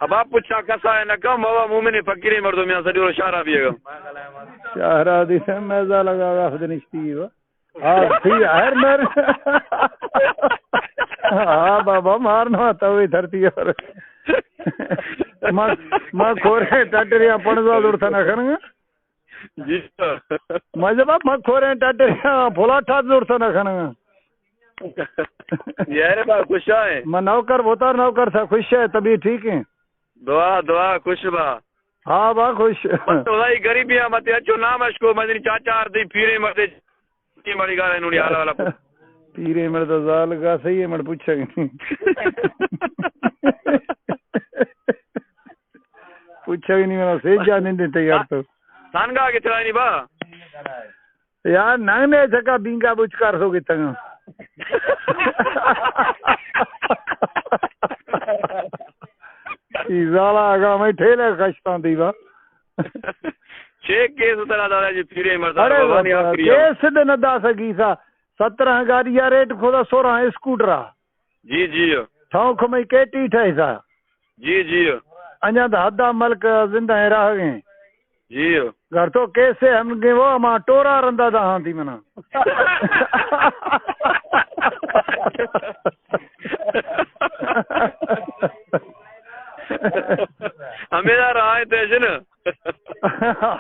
अब आप पूछा कसा है न कम बाबा मुमिन फकीर मर्दो मियां सदियो शारा भी है शारा दी से मजा लगा अफदनिश्ती वो हां ठीक है मर हां बाबा मारना तो ही धरती और मां खोरे टटरिया पणजा दुरथा ना खनगा जी मजे बाप मां खोरे टटरिया फुलाठा दुरथा ना खनगा यार बा खुश है मैं नौकर बोतार नौकर था खुश है तभी ठीक है दुआ दुआ खुश बा हाँ बा खुश तो भाई गरीबी मत अचो नाम अशको मदनी चाचा दी पीरे मते की मड़ी गाले नुड़ी हाल वाला पीरे मर तो जाल का सही है मर पूछेंगे पूछेंगे नहीं मेरा सेज जाने देते यार तो सानगा कितना नहीं बा यार नंगने जगह बिंगा बुचकार सो कितना इजाला आगा मैं ठेले कष्टां दीवा छे केस उतरा दादा जी पीरे मरदा अरे केस दे न दा सकी सा 17 गाड़िया रेट खोदा 16 स्कूटरा जी जी ठौक में केटी ठे सा जी जी अञा तो हदा मलक जिंदा रह गए जी घर तो कैसे हम गए वो मां टोरा रंदा दा हां थी मना हमें राय तेजन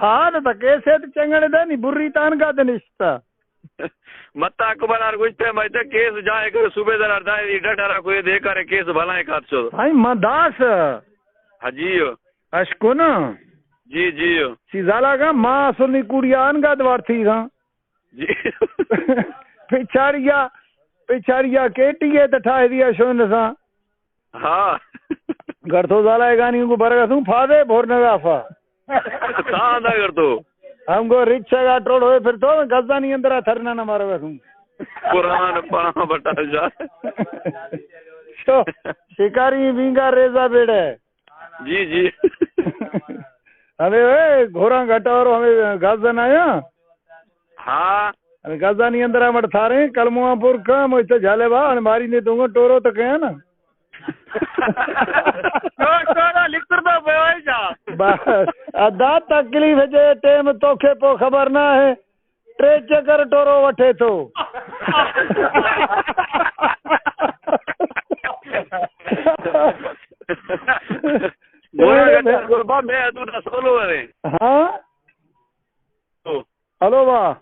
हाँ तो कैसे तो चंगड़े दा नहीं बुरी तान का तो निश्ता मत्ता अकबर आर कुछ थे मैं तो केस जाए कर सूबेदार अर्दाई डटारा कोई दे करे केस भलाए काट छो भाई मदास हाजी अशको ना जी जी सीजाला का मां सुनी कुड़ियान का द्वार थी हां जी पिछाड़िया केटी है तो ठाए दिया शोन सा हाँ घर तो जाला गानी को बरगा तू फादे भोर नगाफा कहां दा कर तो हमको रिक्शा का ट्रोड होए फिर तो गजदानी अंदर थरना ना मारोगा तुम कुरान पढ़ा बटा जा तो शिकारी विंगा रेजा बेड़े जी जी हमें घोड़ा घटा और हमें गजन आया हाँ गजदानी अंदर मट थारे कलमुआपुर का मुझे झाले बा मारी नहीं दूंगा टोरो तो कहे ना अदा तकलीफ़ जे टेम तोखे पो खबर ना है टे चक्कर टोरो वठे तो हाँ हेलो वाह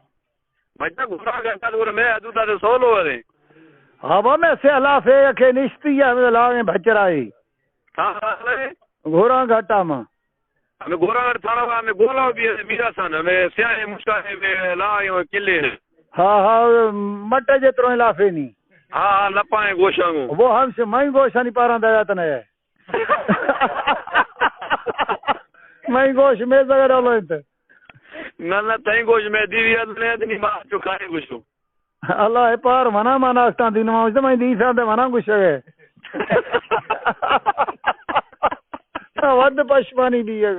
सोलो अरे हवा में से हलाफे के निश्ती है लागे भचराई घोड़ा घाटा में हमें घोड़ा थाना हमें गोला भी है मीरा सन हमें स्याहे मुस्काने में लाए किले हाँ हाँ मटे जेतरो लाफे नहीं हाँ हाँ लपाए गोशा वो हमसे मई गोशा नहीं पारा दया तने है मई गोश में जगह डालो इते ना तई गोश में दीवी ने नहीं मां चुकाए गोशो अल्लाह है पार मना मना अस्ता दिन में मैं दी साथे मना कुछ है वद पशमानी दी है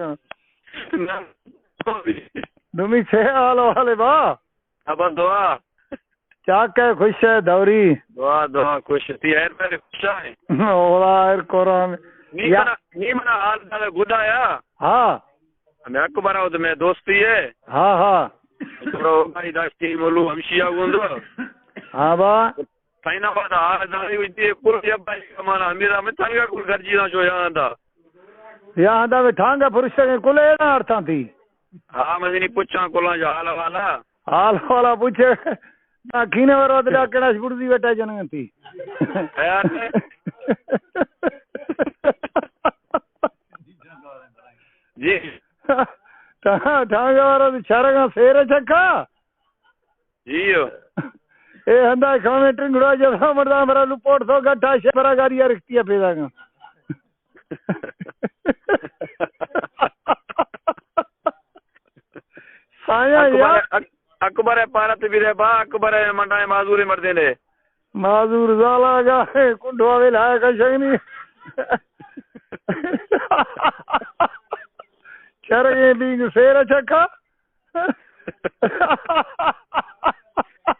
दुमी छे हालो वाले बा अब दुआ चाक है खुश है दौरी दुआ दुआ खुश थी यार मेरे खुश है ओला यार कोरान नी मना हाल दादा गुडाया हाँ हमें अकबर आओ तो मैं दोस्ती है हाँ हाँ थोड़ा भाई दास्ती मोलू हमशिया गुंदो हाँ बा साइना बात हाल दादी विद्य पूरा जब भाई कमाना मेरा में तंगा कुल गर्जी ना जो यहाँ था यहाँ था वे ठांगा पुरुष के कुले ना अर्था थी हाँ मैं नहीं पूछा कोला जो हाल वाला पूछे ना खीने वाला तो डाकना बुर्दी बेटा जनन थी यार जी ठांगा वाला तो छारगा फेर चक्का जी ए हंदा खाने ट्रिंगड़ा जैसा मरदा मेरा लुपोट सो गट्ठा से बरा गाड़िया रखती पैदा का साया यार अकबर है पारत भी रे बा अकबर है मंडाए माजूरी मरदे ने माजूर जाला गा कुंडवा वे लाया का शगनी चरगे बिंग फेर चक्का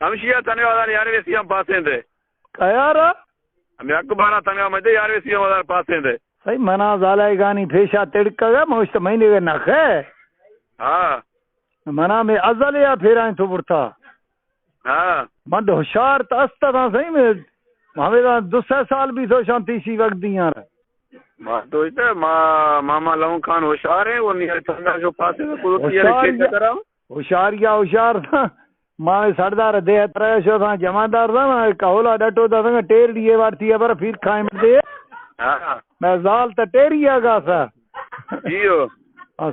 हमशिया तने वाला यार वे सीएम पासे दे कयारा हमें अकबर तने मजे यार वे सीएम वाला पासे दे सही मना ज़ालाय गानी फेशा तिड़का मुश्त महीने के नखे हाँ मना में अजल या फेराएं तो बुरता हाँ मद होशियार तो अस्ता था सही में हमें 200 साल भी तो शांति सी वक्त दिया बात तो इधर मामा लहू खान होशियार है वो नियर ठंडा जो पास में कुछ ये कराओ होशियार था मां सरदार दे त्रेशो था जमादार था ना कहोला डटो था टेर दिए बार थी पर फिर खाए दे हाँ मैं जाल तो टेरी आगा सा जियो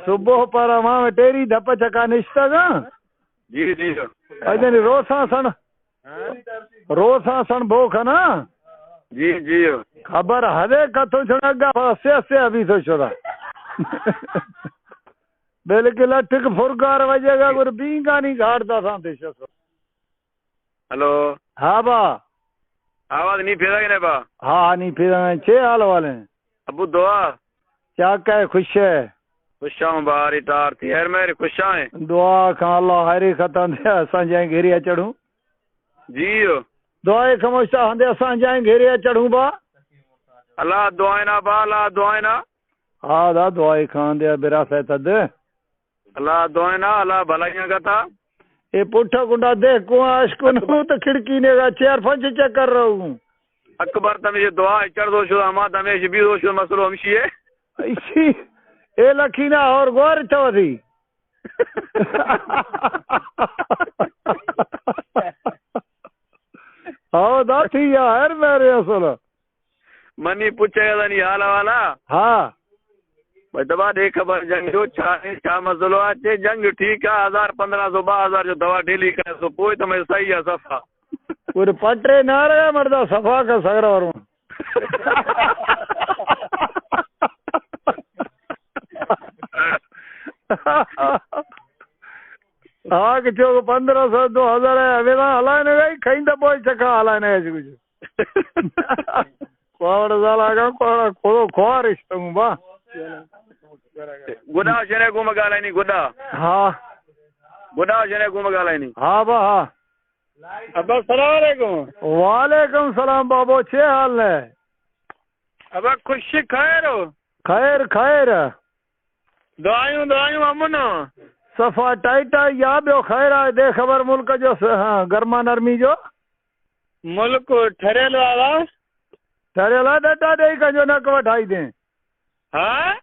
सुबह पर वहां में टेरी धप चका निश्ता का जी जी अजन रोसा सन भोख ना जी जी खबर हदे कथो छड़गा से अभी तो छोड़ा बिल्कुल अटक फुरगार वजेगा गुर बींगा नहीं घाटता था देश हेलो हाँ बा आवाज नहीं फिर गए बा हाँ नहीं फिर छे हाल वाले अबू दुआ क्या कहे खुश है खुशाऊं बारी तार थी यार मेरे खुशाएं दुआ खां अल्लाह हरी खतन दे असां जाए घेरिया चढ़ूं जियो दुआए खमोशा हंदे असां जाए घेरिया चढ़ूं बा अल्लाह दुआए ना बा अल्लाह दुआए ना हाँ दा दुआए खां दे बिरा से तद अल्लाह दुआए ना अल्लाह भलाइयां का था ये पुठा गुंडा देख को आशको नु तो खिड़की ने का 4-5 चेक कर रहा हूं अकबर तमे ये दुआ चढ़ दो शो हमा तमे भी दो शो मसलो हमशी है इसी ए लखीना और गौर चौधरी हाँ दा थी यार मेरे असल मनी पूछेगा नहीं हाल वाला हाँ भाई दवा दे खबर जंग जो छा मसलो आहे जंग ठीक है 1000-1500 2000 जो दवा डेली करे तो कोई तो मैं सही है सफा पूरे पटरे ना रहे मर्दा सफा का सगरा और हाँ कि जो 1500 2000 है अभी ना हलाने गई कहीं तो बोल चका हलाने गई कुछ कोवड़ जाला का कोड़ा खोलो खोर इष्टम बा गुदा जने को मगाला नहीं गुदा हाँ गुदा जने को मगाला नहीं हाँ बा हाँ अब अस्सलाम वालेकुम वालेकुम सलाम बाबू छे हाल है अब खुशी खैर हो खैर खैर दवाइयों अमन सफा टाइटा या बियो खैर आहे दे खबर मुल्क जो हाँ गर्मा नरमी जो मुल्क ठरियल वाला डटा दे कंजो नक वठाई दे हाँ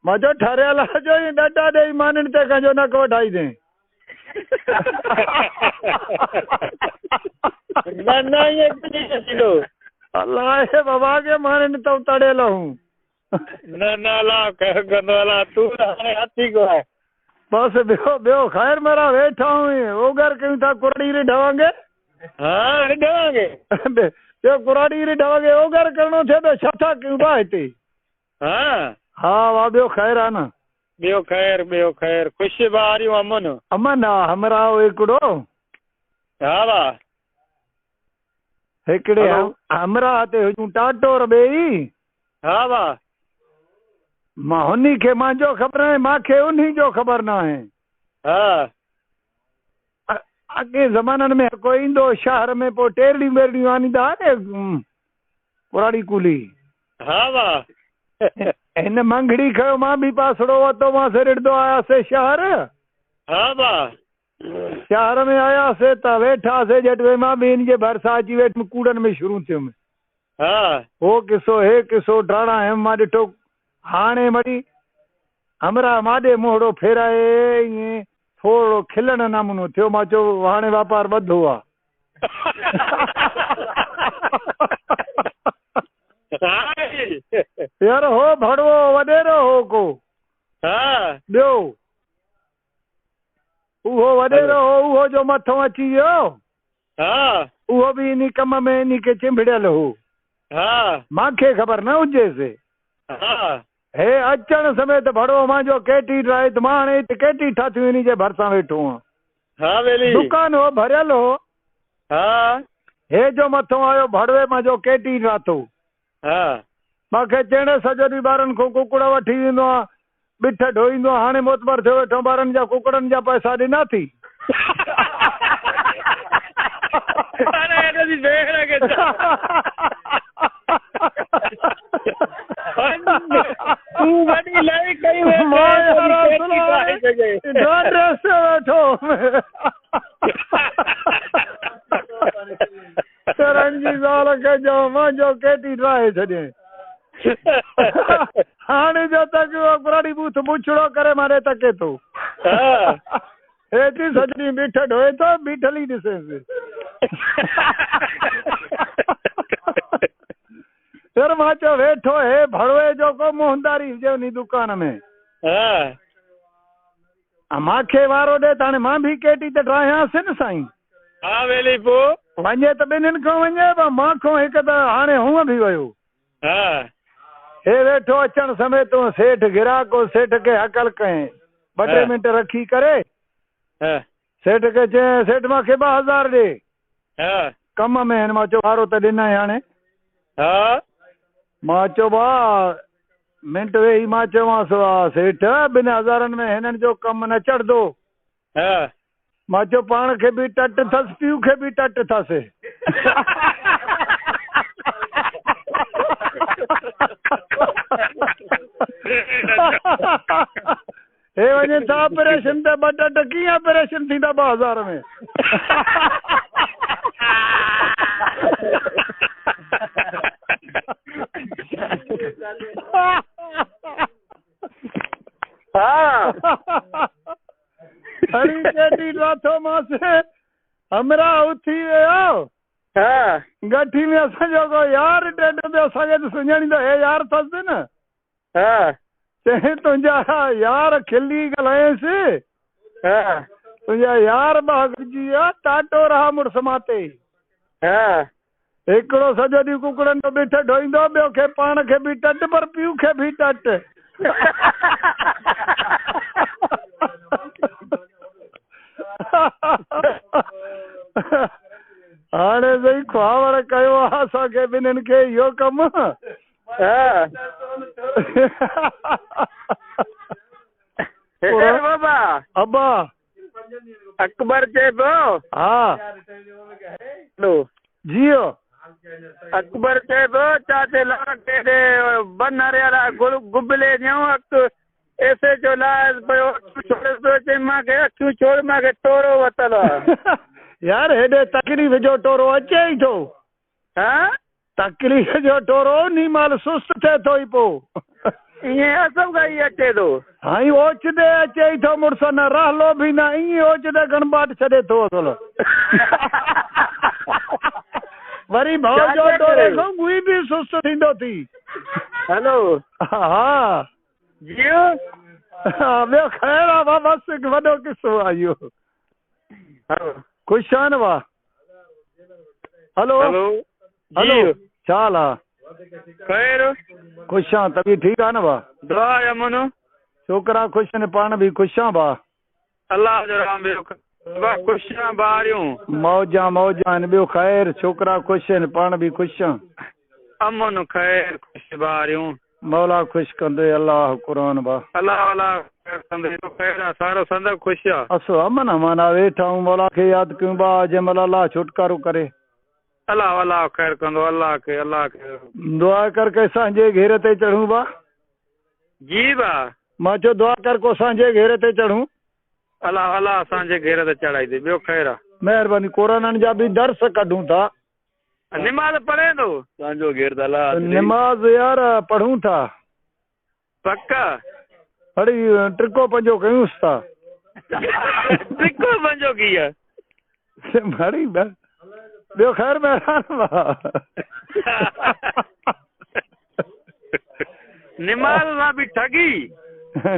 मजो ठरियल जो ही डटा दे मानन ते कंजो नक वठाई दे ना ये किलो अल्लाह हे बाबा के मानन तो तड़े लहूं ना ला कह गंदवाला तू हाथी को है बस बियो खैर मेरा बैठा हूँ वो घर क्यों था कुराड़ी रे ढवांगे हाँ ढवांगे जो कुराड़ी रे ढवांगे वो घर करनो थे तो छठा क्यों बाहते हाँ हाँ वाह बियो खैर है ना बियो खैर खुशी बारी अमन अमन हमरा एकड़ो हाँ वाह एकड़े हमरा ते हुजूं टाटो रबेई हाँ वाह मां हुनी के मांजो खबर है मांखे उन्हीं जो खबर ना है हाँ अगे जमानन में कोई इंदो शहर में पो टेरडी मेरडी आनी दा ने पुराड़ी कुली हाँ वाह इन मंगड़ी खयो मां भी पासड़ो वतो मां से रिड़दो आया से शहर हाँ वाह शहर में आया से ता वेठा से जट वे मां भी इनके भरसा अची वेठ में कूड़न में शुरू थियो में हाँ वो किसो हे किसो ड्राणा है मां डिठो हाणे मड़ी हमरा माडे मोहड़ो फेराए ये थोड़ो खिलण नमूनो थियो मां चयो हाणे वापार वधो आ यार हो भड़वो वडेरो हो को हाँ ॿियो उहो वडेरो हो उहो जो मथो अची वियो हाँ उहो भी इन कम में इन के चिंबड़ियल हो हाँ मांखे खबर न हुजे से हाँ हे अचण समेत भड़ो मां जो केटी ड्राए त मां हाणे केटी ठाती इन जे भरसां वेठो आं हाँ वेली दुकान हो भरियल हो हाँ हे जो मथो आयो भड़वे मां जो केटी ठातो हाँ मूंखे चइण सॼो ॾींहुं ॿारनि खां कुकड़ वठी वेंदो आहे बिठ ढोईंदो आहे हाणे मोतबर थियो वेठो ॿारनि जा कुकड़नि जा पैसा ॾिना थी वॾी लई कई वे मां यार ड्रेस वेठो रंगी ज़ाल खे जो मुंहिंजो केटी ठाहे छॾियईं हाणे जो तक पुराणी बूथ बुछड़ो करे मारे तके थो हेठी सजनी बीठ ढोए थो बीठली ॾिसेसि फिर मां चयो वेठो हे भड़वे जो को मोहनदारी हुजे उन दुकान में मांखे वारो ॾे त हाणे मां बि केटी त ठाहियांसि न साईं हा वेली पोइ वञे त ॿिन्हिनि खां वञे पर मां खां हिकु त हाणे हूअं बि वियो हे वेठो अचण समय तूं सेठ गिराक सेठ खे हकल कयईं 2-3 मिंट रखी करे सेठ खे चयईं सेठ मूंखे 2000 ॾे कम में हिन मां चयो वारो त ॾिनई हाणे मां चयो भाउ मिंट वेही मां चयोमांसि सेठ 2000 में हिननि जो कमु न चढ़ंदो मां चयो पाण खे बि टट अथसि पीउ खे बि टट अथसि हे वञे था ऑपरेशन त ॿ टट कीअं ऑपरेशन थींदा 2000 में हरी केटी लाथो मांसि हमरा उथी वियो गठी में असांजो को यार टेड में असांखे त सुञाणींदो हे यार अथसि न चई तुंहिंजा यार खिली ॻाल्हायसि तुंहिंजा यार भागजी विया टाटो रहा मुड़ुस माते हिकिड़ो सॼो ॾींहुं कुकड़नि जो बीठ ढोईंदो ॿियो खे पाण खे बि टट पर पीउ खे बि टट हाणे सही ख्वावर कयो आहे असांखे ॿिन्हिनि खे इहो कमु बाबा अब्बा अकबर चए पियो हा जियो अकबर चए पियो चाचे लाटे बन हरियाला गुबले ॼऊं अख ऐसे जो लाज पियो छोड़े पियो चई मूंखे अखियूं छोड़ मूंखे टोरो वतल यार हेॾे तकलीफ़ जो टोरो अचे ई थो तकलीफ़ जो टोरो नी महिल सुस्त थिए थो ई पोइ ईअं असम खां ई अचे थो हाई ओचदे अचे ई थो मुड़ुस न रहलो बि न ईअं ओचदे गणबाट छॾे थो असुल वरी भाउ जो टोरे खां गुई बि सुस्त थींदो थी हेलो हा जियो ॿियो ख़ैर आहे वाह बसि हिकु वॾो किसो आहे इहो ख़ुशि आहे न वाह हलो हलो छा हाल आहे ख़ैर ख़ुशि आहे तबीअत ठीकु आहे न वाह दुआ अमन छोकिरा ख़ुशि आहिनि पाण बि ख़ुशि आहे भाउ अलाह जो राम ख़ुशि आहे ॿारियूं मौजा आहिनि ॿियो ख़ैर छोकिरा ख़ुशि आहिनि पाण बि ख़ुशि आहे अमन ख़ैर ख़ुशि ॿारियूं मौला ख़ुशि कंदे अलाह क़ुरान बा अलाह कंदे तो ख़ैर आहे सारो संद ख़ुशि आहे असो अमन माना वेठा आहियूं मौला खे यादि कयूं बा जंहिं महिल अलाह छुटकारो करे अलाह ख़ैर कंदो अलाह खे दुआ कर के असांजे घेर ते चढ़ूं बा जी बा मां चयो दुआ कर को असांजे घेर ते चढ़ूं अलाह असांजे घेर ते चढ़ाई दे ॿियो ख़ैर आहे महिरबानी कोरोननि जा बि दर्स कढूं था निमाज़ पढ़े थो तव्हांजो घेर त अलाह निमाज़ यार पढ़ूं था पक्का अड़ी टिको पंजो कयूंसि था टिको पंजो कीअं अड़ी ॿियो ख़ैर महिरबानी निमाज़ सां बि ठगी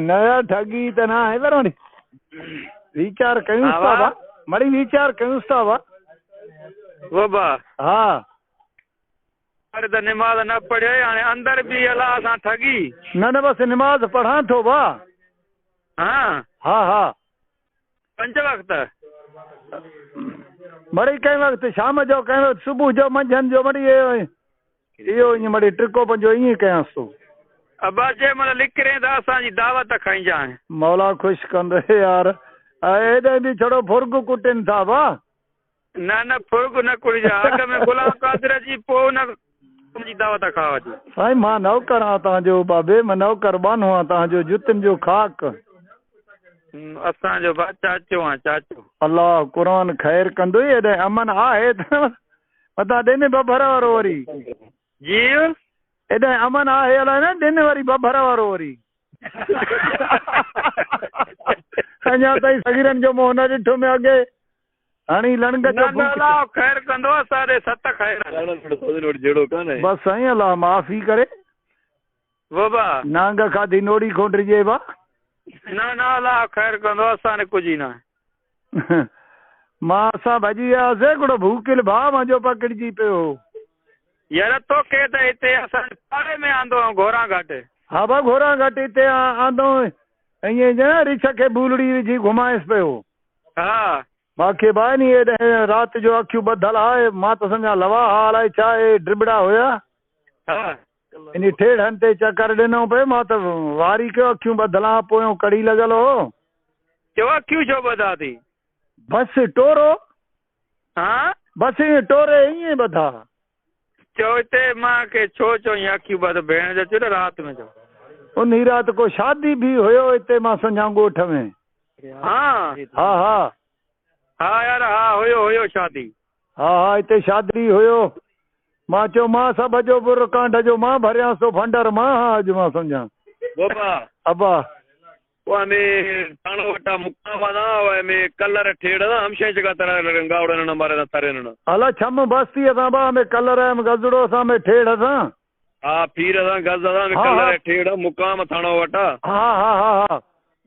नया ठगी त न आहे पर वीचार कयूंसि था बा मड़ी वीचार कयूंसि था बा बाबा हा अरे त निमाज़ न पढ़ियो हाणे अंदर बि अलाह सां ठगी न बसि निमाज़ पढ़ां थो बा हा 5 वक़्त मड़ी कंहिं वक़्तु शाम जो कंहिं वक़्तु सुबुह जो मंझंदि जो मड़ी इहो ईअं मड़ी टिको पंजो ईअं कयांसि थो अबा जंहिं महिल लिकिरे त असांजी दावत खाईंजांइ मौला ख़ुशि कंदे यार हेॾे बि छड़ो फुर्ग कुटनि था बा न फुर्ग न कुड़िजा अॻ में गुलाम कादिर जी पोइ न जी दावत खावा जी साईं मां नौकर आहियां तव्हांजो बाबे, मां नौकर बानो आहियां तव्हांजो, जुतियुनि जो खाक। असांजो बा चाचो आहे चाचो। अलाह क़ुर ख़ैर कंदो। हेॾे अमन आहे त मथां ॾिन बभर वारो वरी जी हेॾे अमन आहे अलाए न ॾिन वरी बभर वारो वरी अञा ताईं सगीरनि जो मुंहुं न ॾिठो में अॻे हाणे लणग ख़ैर कंदो असां सत ख़ैर जहिड़ो कान्हे बसि साईं अलाह माफ़ी करे बाबा नांग खाधी नोड़ी खोटरिजे बा न अलाह ख़ैर कंदो असां ने कुझु न मां असां भॼी वियासीं हिकिड़ो भूकिल भाउ मुंहिंजो पकड़िजी पियो यार तोखे त हिते असां पाड़े में आंदो घोरा घाट। हा बा घोरा घाट हिते आंदो ईअं रिछ खे बूलड़ी विझी घुमाएसि पियो। हा मूंखे बानी हेॾे राति जो अखियूं ॿधल आहे मां त सम्झा लवा हाल आहे छा आहे ड्रिबड़ा हुया इन ठेड़नि ते चकर ॾिनो पियो मां त वारी कयो अखियूं ॿधल आहे पोयों कड़ी लॻल हो चओ अखियूं छो ॿधा थी बसि टोरो हा बसि ईअं टोरे ईअं ॿधा चओ हिते मां के छो चो ईअं अखियूं ॿध भेण जो चयो न राति में चओ उन राति को शादी बि हुयो हिते मां सम्झा ॻोठ में। हा हा हा हा यार हा हुयो शादी। हा हा हिते शादी हुयो मां चयो मां सभु जो बुर कांड जो मां भरियां सो फंडर मां अॼु मां सम्झा बाबा अबा वो हमें ताणो वटा मुकाम ना हमें कलर ठेड़ ना हम शेष का तरह गावड़ न मारे ना तारे न अला छम बस्ती असा बा में कलर में गजड़ो सा में ठेड़ सा हा पीर सा गज सा में कलर ठेड़ मुकाम ताणो वटा हा हा हा हा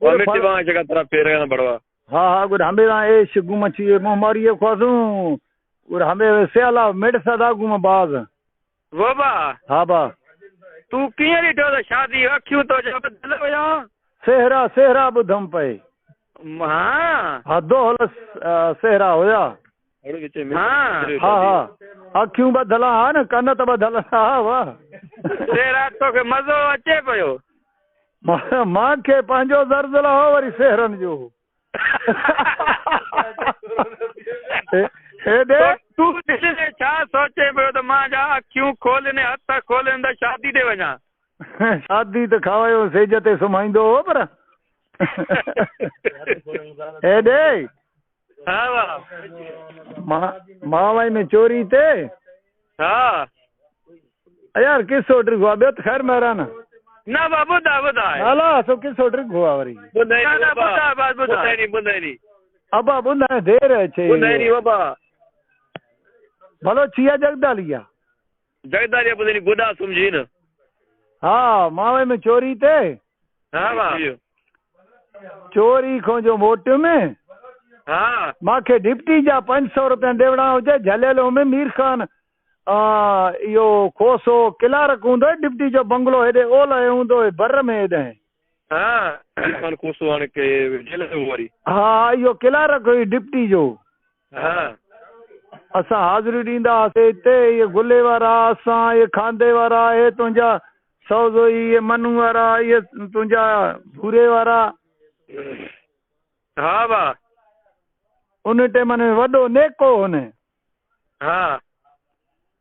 वो मिट्टी वहां जगह तरह पेरे ना बड़वा हा हा गुड हमें ए शिगु मची मोमारी खोसू गुड हमें सेला मिड सदा गुम बाज वो बा हा बा तू किए ॾिठो त शादी अखियूं तो जब बदल वया सेहरा ॿुधम पे हा दोहल सेहरा हुया हा हा अखियूं ॿधल हा न कन त ॿधल हा वाह सेहरा तोखे मज़ो अचे पियो मांखे पंहिंजो दर्द हो वरी सेहरनि जो तूं ॾिसे छा सोचे पियो त मां जा अखियूं खोलने हथ खोलनि त शादी ते वञा शादी त खावायो सेज ते सुम्हाईंदो हो पर हेॾे हा मावाई में चोरी ते हा यार किसो ड्रिग हुआ ॿियो त ख़ैर महिरा न ॿुधा अला सो किसो ड्रिग हुआ वरी अबा ॿुधाए देर अचे भलो छिया जगदालिया ॿुधाई गुॾा सुमझी न हा मावे में चोरी ते चोरी खो जो मोट में हा मांखे डिप्टी जा 500 रुपया ॾेवणा हुजे झलेलो में मीर खान इहो खोसो किलारक हूंदो डिप्टी जो बंगलो हेॾे ओलह हूंदो बर में हेॾे हा इहो किलारक हुई डिप्टी जो असां हाज़िरी ॾींदा हुआसीं हिते इहे गुले वारा असां इहे खांदे वारा इहे तुंहिंजा सौदोई इहे मनू वारा इहे तुंहिंजा भूरे वारा हा भाउ उन टाइम में वॾो नेको हुन हा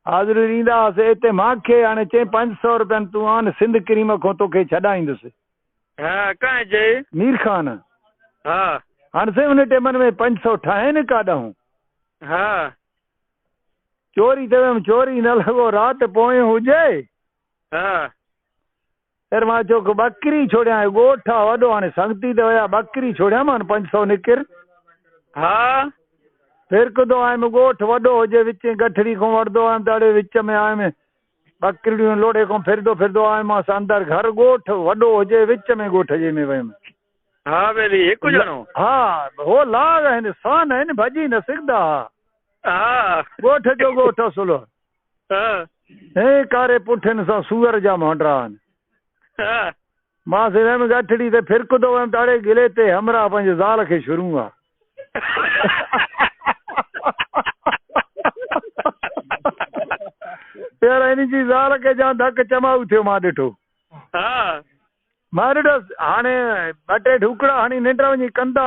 हाज़िरी ॾींदा हुआसीं हिते मूंखे हाणे चई 500 रुपयनि तूं आन सिंध क्रीम खां तोखे छॾाईंदुसि हा कंहिं चई मीर खान हा हाणे साईं उन टाइम में 500 ठाहिनि काॾां हा चोरी ते वियमि चोरी न लॻो राति पोइ हुजे हा फिर मां चयो ॿकरी छोड़ियां ॻोठ आहे वॾो हाणे संगती ते विया ॿकरी छोड़ियां मां 500 निकिर हा फिर कदो आयुमि ॻोठ वॾो हुजे विच गठड़ी खां वठंदो आयुमि ॾाढे विच में आयुमि ॿकरियूं लोड़े खां फिरंदो आयुमि मां अंदरि घर ॻोठ वॾो हुजे विच में ॻोठ जे में वियुमि हा बेली हिकु ॼणो हा हो लाग आहिनि सान आहिनि भॼी न सघंदा हा ॻोठ जो ॻोठ सुलो हे कारे पुठियुनि सां सूअर जा मांडरा आहिनि मां वियमि गठड़ी ते फिरकंदो हुयमि ॾाढे गिले ते हमरा पंहिंजे ज़ाल खे शुरू आहे इन जी ज़ाल खे जा धक चमाऊ थियो मां ॾिठो मां ॾिठो हाणे 2-3 ढुकड़ा हाणे निंड वञी कंदा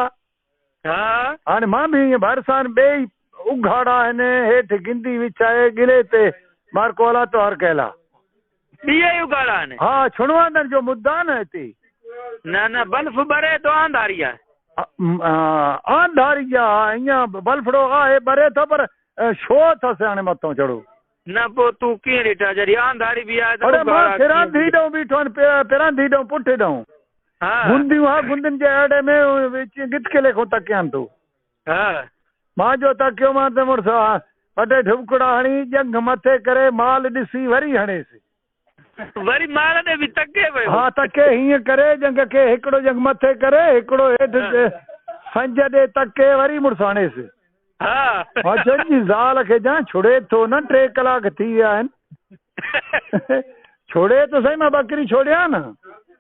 हाणे मां बि ईअं भरिसां ॿई उघाड़ा आहिनि हेठि गिंदी विछाए गिले ते मार कोला तो हर कहला बिये उगाड़ा ने हाँ छुड़वांदन जो मुद्दा न थी ना बल्फ बरे तो आंधारी है आंधारी जा इया बल्फड़ो आहे बरे तो पर शो था से मतो चढ़ो न पो तू की रिटा जरी आंधारी भी आए तो अरे मां फिरां दी दऊं बीठोन पेरां दी दऊं पुठे दऊं हां गुंदियूं हा गुंदिन जे अड़े में विच गिट के लेखो तकियां तू हां मां जो तकियो मां ते मुड़सा अटे ढुकड़ा हणी जंग मथे करे माल दिसी वरी हणेसी वरी माल ने भी तके वयो हां तके हिय करे जंग के एकड़ो जंग मथे करे एकड़ो हेठ संज दे तके वरी मुड़सा हणेसी हाँ जी ज़ाल खे जा छुड़े तो न 3 कलाक थी विया आहिनि छोड़े तो सही मां बकरी छोड़िया न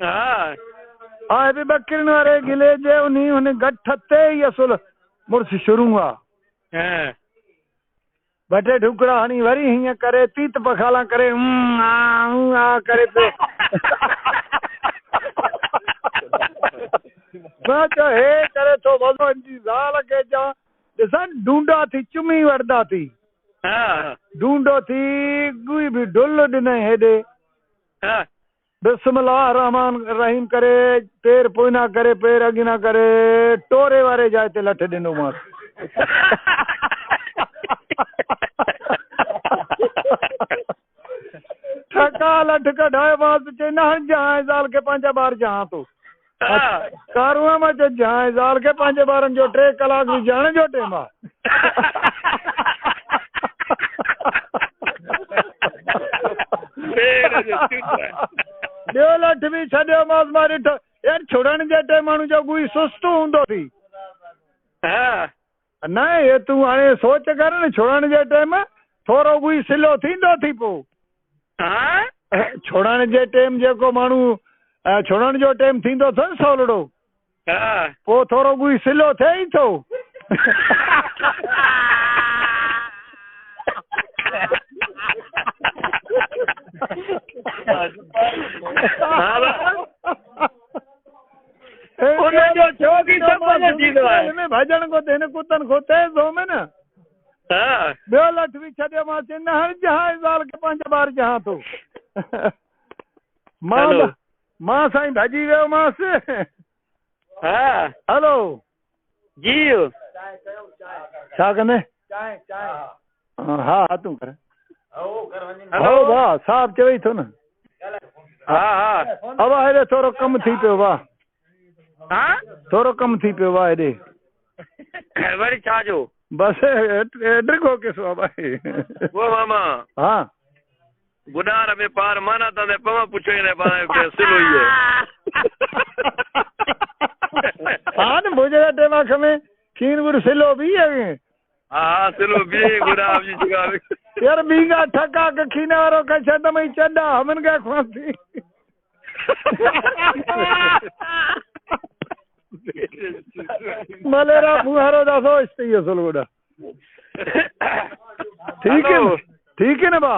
हाँ बि बकरिन वारे गिले जे उन गठ ते ही असुल मुड़स शुरू आहे बटे ढुकड़ा हणी वरी हीअं करे तीत पखाला करे आ करे पे मां चयो हे करे तो मज़ो जी ज़ाल खे जा ॾिसन ढूंढा थी चुमी वरदा थी ढूंढो थी गुई भी ढुल ॾिनई हेॾे बिस्मिल्लाह रहमान रहीम करे पैर पोइना करे पैर अॻिना करे टोरे वारे जाइ ते लठ ॾिनोमांसि ठका लठ कढायोमांसि चई न हाणे जहां ज़ाल खे पंहिंजा ॿार जहां थो कारूअ मां चयो जहां ज़ाल खे पंहिंजे ॿारनि जो 3 कलाक विझण जो टाइम आहे ॿियो लठ बि छॾियोमांसि मां ॾिठो यार छुड़ण जे टाइम माण्हू जो गुई सुस्त हूंदो थी न हे तूं हाणे सोच कर न छुड़ण जे टाइम थोरो गुई सिलो थींदो थी पोइ छुड़ण जे टाइम जेको माण्हू छुड़ण जो टाइम थींदो थो न सवलड़ो पोइ थोरो गुई सिलो थिए ई थो भॼण को हिन कुतनि को तेज़ हो में न ॿियो लठ बि छॾियोमांसि न हाणे जहां ज़ाल खे पंहिंजा ॿार जहां थो मां साईं भॼी वियोमांसि हलो जी छा कंदे हा तूं कर हलो वाह साहब चवई थो न हा हेॾे थोरो कमु थी पियो वाह थोरो कमु थी पियो वाह हेॾे वरी छा जो बसि ड्रिगो किसो आहे भाई वो मामा हा गुनार में पार माना तने पवा पूछो ने पाए के सिलो ही है हां न मुझे टेमा में खीर गुड़ सिलो भी है हां सिलो भी गुनार जी जगह यार बीगा ठका के खीना वारो के छद में चंदा हमन के खाती मलेरा फुहारो दा सोचती है सलगोड़ा ठीक है ना बा